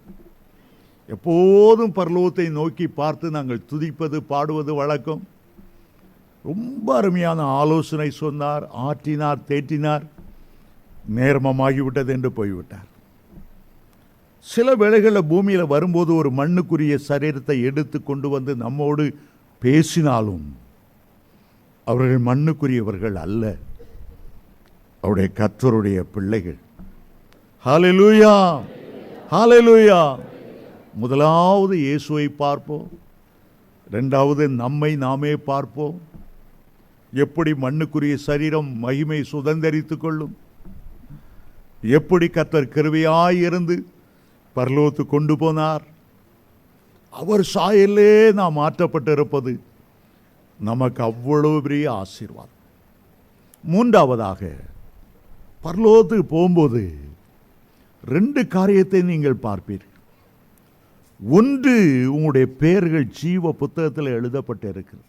A: எப்போதும் பரலோகத்தை நோக்கி பார்த்து நாங்கள் துதிப்பது பாடுவது வழக்கம். ரொம்ப அருமையான ஆலோசனை சொன்னார், ஆற்றினார், தேற்றினார். நேர்மமாகிவிட்டது என்று போய்விட்டார். சில வேளைகளில் பூமியில் வரும்போது ஒரு மண்ணுக்குரிய சரீரத்தை எடுத்து கொண்டு வந்து நம்மோடு பேசினாலும் அவர்கள் மண்ணுக்குரியவர்கள் அல்ல, அவருடைய கர்த்தருடைய பிள்ளைகள். ஹல்லேலூயா, ஹல்லேலூயா. முதலாவது இயேசுவை பார்ப்போம், இரண்டாவது நம்மை நாமே பார்ப்போம். எப்படி மண்ணுக்குரிய சரீரம் மகிமை சுதந்திரித்துக் கொள்ளும், எப்படி கர்த்தர் கிருபையாயிருந்து பரலோகத்துக்கு கொண்டு போனார், அவர் சாயலே நாம் மாற்றப்பட்டிருப்பது நமக்கு அவ்வளவு பெரிய ஆசீர்வாதம். மூன்றாவதாக, பரலோகத்துக்கு போகும்போது 2 காரியத்தை நீங்கள் பார்ப்பீர்கள். ஒன்று, உங்களுடைய பெயர்கள் ஜீவ புத்தகத்தில் எழுதப்பட்டு இருக்கிறது.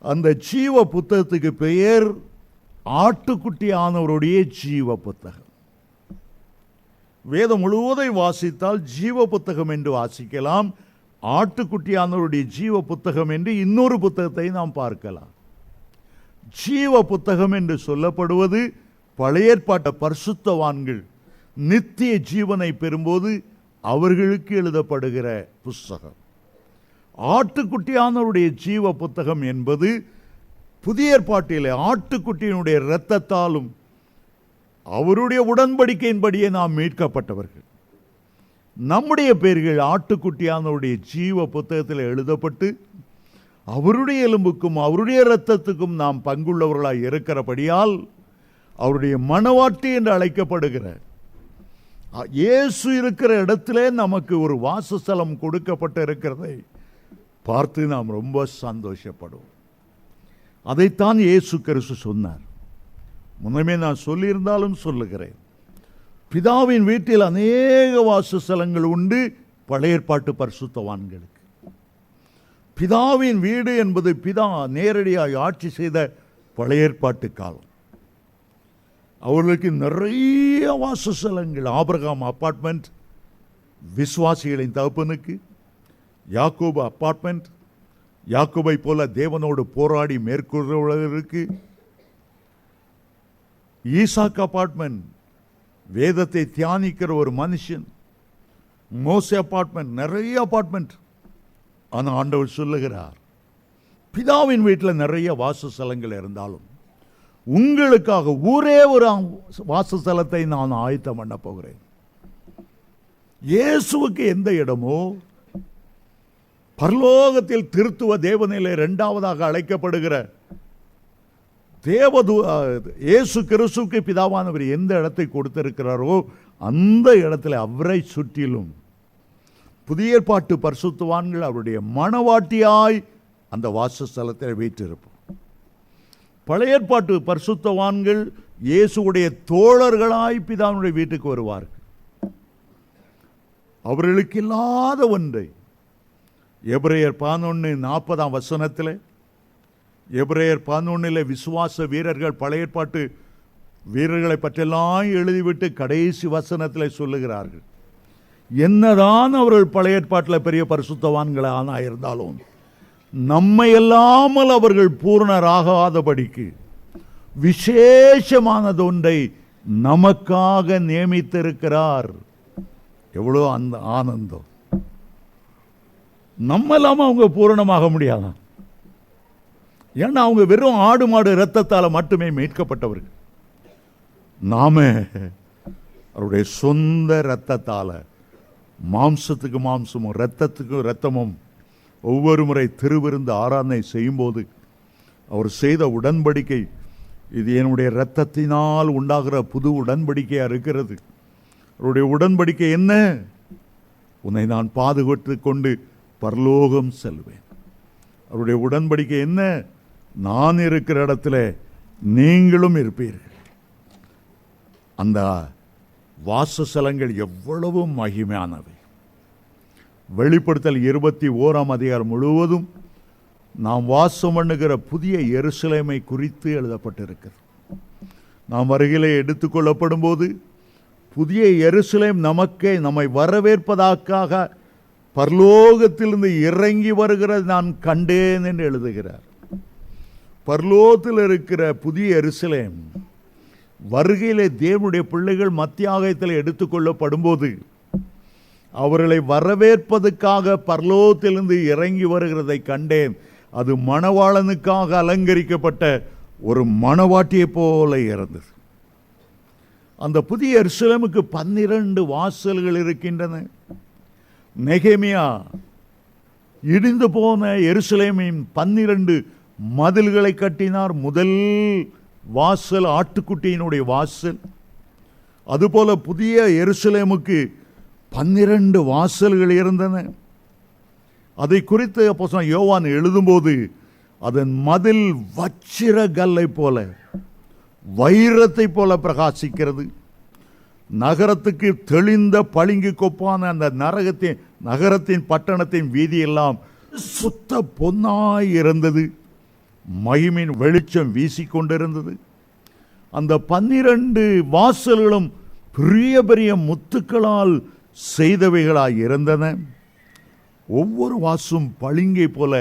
A: அந்த ஜீவ புத்தகத்துக்கு பெயர் ஆட்டுக்குட்டியானவருடைய ஜீவ புத்தகம். வேதம் முழுவதையும் வாசித்தால் ஜீவ புத்தகம் என்று வாசிக்கலாம், ஆட்டுக்குட்டியானவருடைய ஜீவ புத்தகம் என்று இன்னொரு புத்தகத்தை நாம் பார்க்கலாம். ஜீவ புத்தகம் என்று சொல்லப்படுவது பழைய ஏற்பாட்டு பரிசுத்தவான்கள் நித்திய ஜீவனை பெறும்போது அவர்களுக்கு எழுதப்படுகிற புத்தகம். ஆட்டுக்குட்டியானவருடைய ஜீவ புத்தகம் என்பது புதிய ஏற்பாட்டிலே ஆட்டுக்குட்டியினுடைய இரத்தத்தாலும் அவருடைய உடன்படிக்கையின்படியே நாம் மீட்கப்பட்டவர்கள். நம்முடைய பெயர்கள் ஆட்டுக்குட்டியானவருடைய ஜீவ புத்தகத்தில் எழுதப்பட்டு அவருடைய எலும்புக்கும் அவருடைய இரத்தத்துக்கும் நாம் பங்குள்ளவர்களாய் இருக்கிறபடியால் அவருடைய மணவாட்டி என்று அழைக்கப்படுகிற இயேசு இருக்கிற இடத்திலே நமக்கு ஒரு வாசஸ்தலம் கொடுக்கப்பட்டு இருக்கிறதை பார்த்து நாம் ரொம்ப சந்தோஷப்படுவோம். அதைத்தான் இயேசு கிறிஸ்து சொன்னார். முன்னமே நான் சொல்லியிருந்தாலும் சொல்லுகிறேன், பிதாவின் வீட்டில் அநேக வாசஸ்தலங்கள் உண்டு பழைய ஏற்பாட்டு பரிசுத்தவான்களுக்கு. பிதாவின் வீடு என்பது பிதா நேரடியாக ஆட்சி செய்த பழைய ஏற்பாட்டு காலம். அவர்களுக்கு நிறைய வாசஸ்தலங்கள். ஆபிரகாம் அப்பார்ட்மெண்ட் விசுவாசிகளின் தகப்பனுக்கு, யாக்கோபு அப்பார்ட்மெண்ட் யாக்கோபை போல தேவனோடு போராடி மேற்கொள்கிறவர்களுக்கு, ஈசாக் அப்பார்ட்மெண்ட் வேதத்தை தியானிக்கிற ஒரு மனுஷன், மோசே அப்பார்ட்மெண்ட், நிறைய அப்பார்ட்மெண்ட். ஆனால் ஆண்டவர் சொல்லுகிறார், பிதாவின் வீட்டில் நிறைய வாசஸ்தலங்கள் இருந்தாலும் உங்களுக்காக ஒரே ஒரு வாசஸ்தலத்தை நான் ஆயத்தம் பண்ண போகிறேன். இயேசுவுக்கு எந்த இடமோ பரலோகத்தில் திருத்துவ தேவனிலே 2வதாக அழைக்கப்படுகிற இயேசு கிறிஸ்துவுக்கு பிதாவானவர் எந்த இடத்தை கொடுத்திருக்கிறாரோ அந்த இடத்துல அவரை சுற்றிலும் புதிய ஏற்பாட்டு பரிசுத்தவான்கள் அவருடைய மணவாட்டியாய் அந்த வாசஸ்தலத்தில் வீற்றிருப்போம். பழைய ஏற்பாட்டு பரிசுத்தவான்கள் இயேசுடைய தோழர்களாய் பிதாவுடைய வீட்டுக்கு வருவார்கள். அவர்களுக்கு இல்லாத ஒன்றை எபிரேயர் 11:40 எபிரேயர் 11 விசுவாச வீரர்கள் பழைய ஏற்பாட்டு வீரர்களை பற்றியெல்லாம் எழுதிவிட்டு கடைசி வசனத்தில் சொல்லுகிறார்கள், என்னதான் அவர்கள் பழைய ஏற்பாட்டில் பெரிய பரிசுத்தவான்களாக இருந்தாலும் நம்மை அல்லாமல் அவர்கள் பூர்ணராகாதபடிக்கு விசேஷமானது ஒன்றை நமக்காக நியமித்திருக்கிறார். எவ்வளோ அந்த ஆனந்தம்! நம்ம இல்லாமல் அவங்க பூரணமாக முடியாதான்? ஏன்னா அவங்க வெறும் ஆடு மாடு இரத்தத்தால் மட்டுமே மீட்கப்பட்டவர்கள். நாம அவருடைய சொந்த இரத்தத்தால், மாம்சத்துக்கு மாம்சமும் இரத்தத்துக்கு இரத்தமும் ஒவ்வொரு முறை திருவிருந்து ஆராதனை செய்யும்போது அவர் செய்த உடன்படிக்கை, இது என்னுடைய இரத்தத்தினால் உண்டாகிற புது உடன்படிக்கையாக இருக்கிறது. அவருடைய உடன்படிக்கை என்ன? உன்னை நான் பாதுகாத்து கொண்டு பரலோகம் செல்வேன். அவருடைய உடன்படிக்கை என்ன? நான் இருக்கிற இடத்துல நீங்களும் இருப்பீர்கள். அந்த வாசஸ்தலங்கள் எவ்வளவு மகிமையானவை! வெளிப்படுத்தல் 21 முழுவதும் நாம் வாசம் பண்ணுகிற புதிய எருசலேமை குறித்து எழுதப்பட்டிருக்கிறது. நாம் வருகையிலே எடுத்துக்கொள்ளப்படும் போது புதிய எருசலேம் நம்மை வரவேற்பதற்காக பரலோகத்திலிருந்து இறங்கி வருகிறது நான் கண்டேன் என்று எழுதுகிறார். பரலோகத்தில் இருக்கிற புதிய எருசலேம் வருகையிலே தேவனுடைய பிள்ளைகள் மத்தியாகத்தில் எடுத்துக்கொள்ளப்படும் போது அவர்களை வரவேற்பதற்காக பரலோகத்திலிருந்து இறங்கி வருகிறதை கண்டேன். அது மணவாளனுக்காக அலங்கரிக்கப்பட்ட ஒரு மணவாட்டியை போல இருந்தது. அந்த புதிய எருசலேமுக்கு 12 வாசல்கள் இருக்கின்றன. நெகேமியா இடிந்து போன எருசலேமின் 12 மதில்களை கட்டினார். முதல் வாசல் ஆட்டுக்குட்டியினுடைய வாசல். அதுபோல புதிய எருசலேமுக்கு 12 வாசல்கள் இருந்தன. அதை குறித்து அப்போஸ்தலன் யோவான் எழுதும்போது அதன் மதில் வச்சிர கல்லை போல, வைரத்தை போல பிரகாசிக்கிறது. நகரத்துக்கு தெளிந்த பளிங்கு கொப்பான அந்த நகரத்தின் பட்டணத்தின் வீதியெல்லாம் சுத்த பொன்னாய் இருந்தது. மகிமின் வெளிச்சம் வீசிக்கொண்டிருந்தது. அந்த 12 வாசல்களும் பெரிய பெரிய முத்துக்களால் செய்தவைகளாய் இருந்தன. ஒவ்வொரு வாசும் பளிங்கை போல.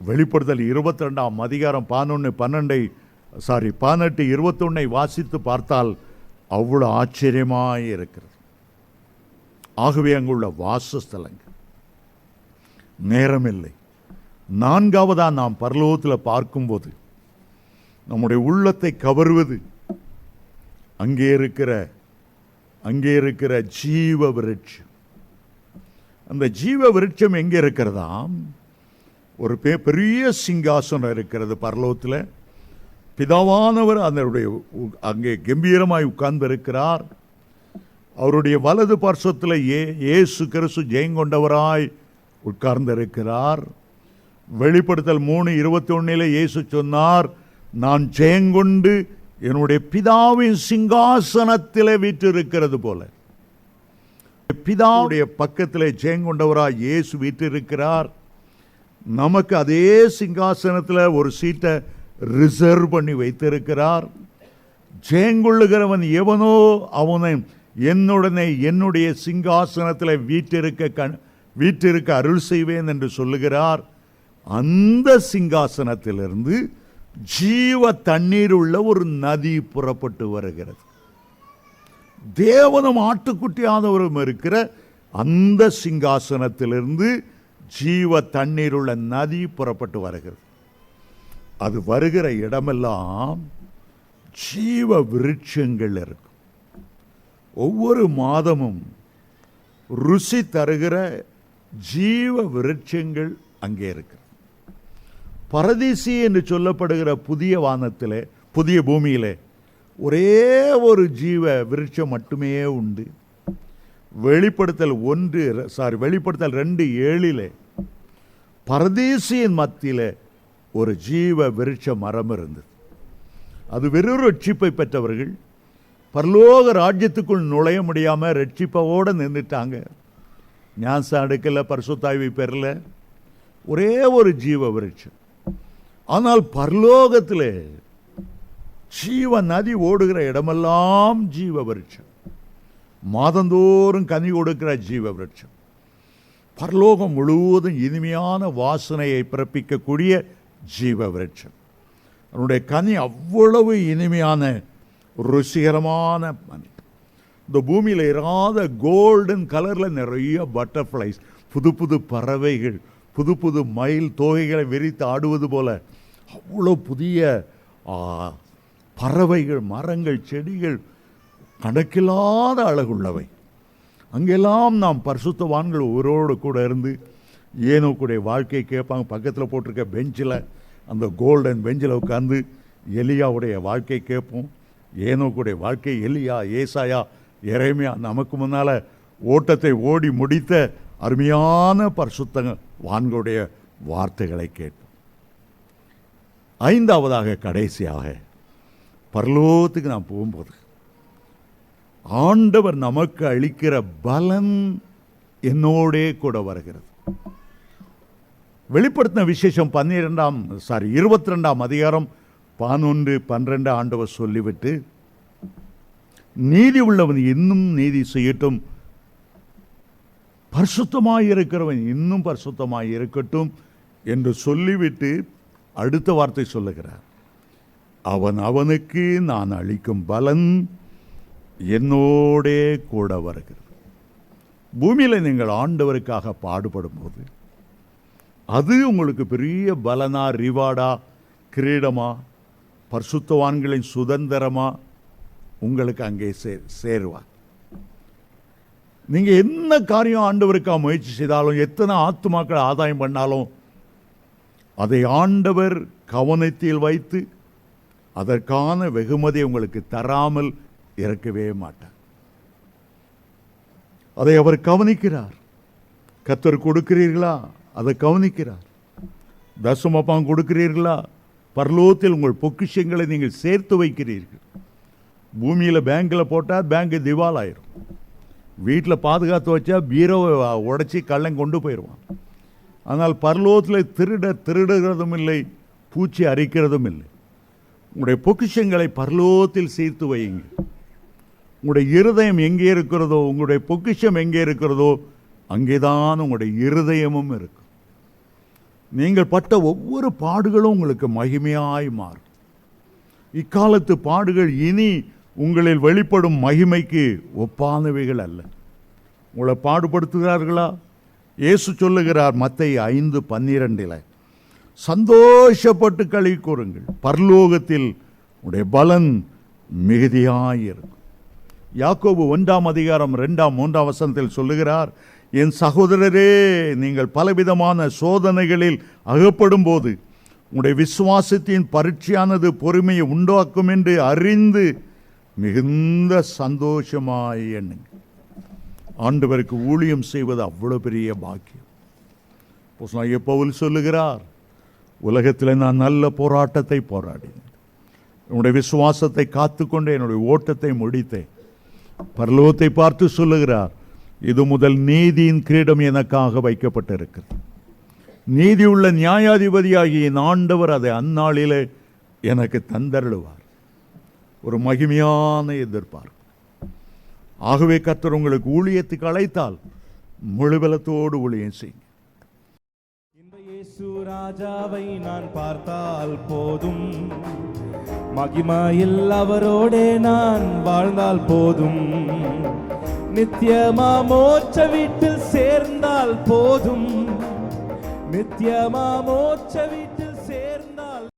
A: வெளிப்படுத்தல் 22 அதிகாரம் 18-21 வாசித்து பார்த்தால் அவ்வளவு ஆச்சரியமாய் இருக்கிறது. ஆகவே அங்குள்ள வாசஸ்தலங்கள். நேரமில்லை. 4வதா நாம் பரலோகத்தில் பார்க்கும்போது நம்முடைய உள்ளத்தை கவர்வது அங்கே இருக்கிற ஜீவ விருட்சம். அந்த ஜீவ விருட்சம் எங்கே இருக்கிறதா? ஒரு பெரிய சிங்காசனம் இருக்கிறது பரலோகத்தில். பிதாவானவர் அதனுடைய அங்கே கம்பீரமாய் உட்கார்ந்து இருக்கிறார். அவருடைய வலது பார்சத்தில் இயேசு கிறிஸ்து ஜெயங்கொண்டவராய் உட்கார்ந்து இருக்கிறார். வெளிப்படுத்தல் 3:21 இயேசு சொன்னார், நான் ஜெயங்கொண்டு என்னுடைய பிதாவின் சிங்காசனத்திலே வீற்றிருக்கிறது போல. பிதாவுடைய பக்கத்திலே ஜெயங்கொண்டவராய் இயேசு வீற்றிருக்கிறார். நமக்கு அதே சிங்காசனத்தில் ஒரு சீட்டை ரிசர்வ் பண்ணி வைத்திருக்கிறார். ஜெயங்கொள்ளுகிறவன் எவனோ அவனை என்னுடனே என்னுடைய சிங்காசனத்தில் வீற்றிருக்க அருள் செய்வேன் என்று சொல்லுகிறார். அந்த சிங்காசனத்திலிருந்து ஜீவ தண்ணீர் உள்ள ஒரு நதி புறப்பட்டு வருகிறது. தேவனும் ஆட்டுக்குட்டியானவரும் இருக்கிற அந்த சிங்காசனத்திலிருந்து ஜீவ தண்ணீர் உள்ள நதி புறப்பட்டு வருகிறது. அது வருகிற இடமெல்லாம் ஜீவ விருட்சங்கள் இருக்கும். ஒவ்வொரு மாதமும் ருசி தருகிற ஜீவ விருட்சங்கள் அங்கே இருக்கு. பரதீசி என்று சொல்லப்படுகிற புதிய வானத்திலே, புதிய பூமியிலே ஒரே ஒரு ஜீவ விருட்சம் மட்டுமே உண்டு. வெளிப்படுத்தல் 2:7 பரதீசியின் மத்தியிலே ஒரு ஜீவ விருட்ச மரம் இருந்தது. அது வெறும் ரட்சிப்பை பெற்றவர்கள் பரலோக ராஜ்யத்துக்குள் நுழைய முடியாமல் ரட்சிப்போடு நின்றுட்டாங்க. ஞானஸ்நானம் எடுக்கல, பரிசுத்தாவி பெறல. ஒரே ஒரு ஜீவ விருட்சம். ஆனால் பரலோகத்திலே ஜீவ நதி ஓடுகிற இடமெல்லாம் ஜீவ விருட்சம். மாதந்தோறும் கனி கொடுக்கிற ஜீவ விருட்சம். பரலோகம் முழுவதும் இனிமையான வாசனையை பிறப்பிக்கக்கூடிய ஜீவ விருட்சம். அதனுடைய கனி அவ்வளவு இனிமையான ருசிகரமான கனி. இந்த பூமியில் இராத கோல்டன் கலரில் நிறைய பட்டர்ஃப்ளைஸ், புது புது பறவைகள், புது புது மயில் தோகைகளை விரித்து ஆடுவது போல அவ்வளோ புதிய பறவைகள், மரங்கள், செடிகள் கணக்கில்லாத அழகுள்ளவை. அங்கெல்லாம் நாம் பரிசுத்தவான்கள் ஒருவரோடு கூட இருந்து ஏனோக்குடைய வாழ்க்கை கேட்பாங்க. பக்கத்தில் போட்டிருக்க பெஞ்சில், அந்த கோல்டன் பெஞ்சில் உட்கார்ந்து எலியாவுடைய வாழ்க்கை கேட்போம். ஏனோக்குடைய வாழ்க்கை, எலியா, ஏசாயா, எரேமியா, நமக்கு முன்னால் ஓட்டத்தை ஓடி முடித்த அருமையான பரிசுத்த வான்களுடைய வார்த்தைகளை கேட்போம். 5வதாக கடைசியாக பரலோகத்துக்கு நாம் போகும்போது ஆண்டவர் நமக்கு அளிக்கிற பலன் என்னோடே கூட வருகிறது. வெளிப்படுத்தின விசேஷம் 22 அதிகாரம் 11-12 ஆண்டவர் சொல்லிவிட்டு, நீதி உள்ளவன் இன்னும் நீதி செய்யட்டும், பரிசுத்தமாயிருக்கிறவன் இன்னும் பரிசுத்தமாயிருக்கட்டும் என்று சொல்லிவிட்டு அடுத்த வார்த்தை சொல்லுகிறார், அவனுக்கு நான் அளிக்கும் பலன் என்னோடே கூட வருகிறது. பூமியில் நீங்கள் ஆண்டவருக்காக பாடுபடும் போது அது உங்களுக்கு பெரிய பலனா, ரிவார்டா, கிரீடமா, பரிசுத்தவான்களின் சுதந்திரமா உங்களுக்கு அங்கே சேருவார். நீங்கள் என்ன காரியம் ஆண்டவருக்காக முயற்சி செய்தாலும், எத்தனை ஆத்துமாக்களை ஆதாயம் பண்ணாலும், அதை ஆண்டவர் கவனத்தில் வைத்து அதற்கான வெகுமதி உங்களுக்கு தராமல் இருக்கவே மாட்டார். அதை அவர் கவனிக்கிறார். கர்த்தர் கொடுக்கிறீர்களா, அதை கவனிக்கிறார். தசமபாகம் கொடுக்கிறீர்களா, பரலோகத்தில் உங்கள் பொக்கிஷங்களை நீங்கள் சேர்த்து வைக்கிறீர்கள். பூமியில் பேங்கில் போட்டால் பேங்க் திவாலாயிரும். வீட்டில் பாதுகாத்து வச்சா பீரோவை உடைச்சி கள்ளம் கொண்டு போயிடுவான். ஆனால் பரலோகத்தில் திருடுகிறதும் இல்லை, பூச்சி அரிக்கிறதும் இல்லை. உங்களுடைய பொக்கிஷங்களை பரலோகத்தில் சேர்த்து வையுங்கள். உங்களுடைய இருதயம் எங்கே இருக்கிறதோ, உங்களுடைய பொக்கிஷம் எங்கே இருக்கிறதோ, அங்கேதான் உங்களுடைய இருதயமும் இருக்கும். நீங்கள் பட்ட ஒவ்வொரு பாடுகளும் உங்களுக்கு மகிமையாய் மாறும். இக்காலத்து பாடுகள் இனி உங்களில் வெளிப்படும் மகிமைக்கு ஒப்பானவைகள் அல்ல. உங்களை பாடுபடுத்துகிறார்களா? இயேசு சொல்லுகிறார் மத்தேயு 5:12, சந்தோஷப்பட்டு களி கூறுங்கள், பரலோகத்தில் உடைய பலன் மிகுதியாயிருக்கும். யாக்கோபு 1:2-3 சொல்லுகிறார், என் சகோதரரே, நீங்கள் பலவிதமான சோதனைகளில் அகப்படும் போது உங்களுடைய விசுவாசத்தின் பரீட்சையானது பொறுமையை உண்டாக்கும் என்று அறிந்து மிகுந்த சந்தோஷமாய் எண்ணுங்க. ஆண்டவருக்கு ஊழியம் செய்வது அவ்வளவு பெரிய பாக்கியம். பவுல் சொல்லுகிறார், உலகத்தில் நான் நல்ல போராட்டத்தை போராடினேன், என்னுடைய விசுவாசத்தை காத்துக்கொண்டு என்னுடைய ஓட்டத்தை முடித்தேன். பரலோகத்தை பார்த்து சொல்லுகிறார், இது முதல் நீதியின் கிரீடம் எனக்காக வைக்கப்பட்டிருக்கிறது. நீதியுள்ள நியாயாதிபதியாகிய என் ஆண்டவர் அதை அந்நாளிலே எனக்கு தந்தருளுவார். ஒரு மகிமையான எதிர்பார்ப்பு. ஆகவே கர்த்தர் உங்களுக்கு ஊழியத்துக்கு அழைத்தால் முழுபலத்தோடு ஊழியம் செய்யுங்க.
B: இந்த இயேசு ராஜாவை நான் பார்த்தால் போதும், மகிமையில் அவரோடே நான் வாழ்ந்தால் போதும், நித்தியமா மோட்ச வீட்டில் சேர்ந்தால் போதும், நித்தியமா மோட்ச வீட்டில்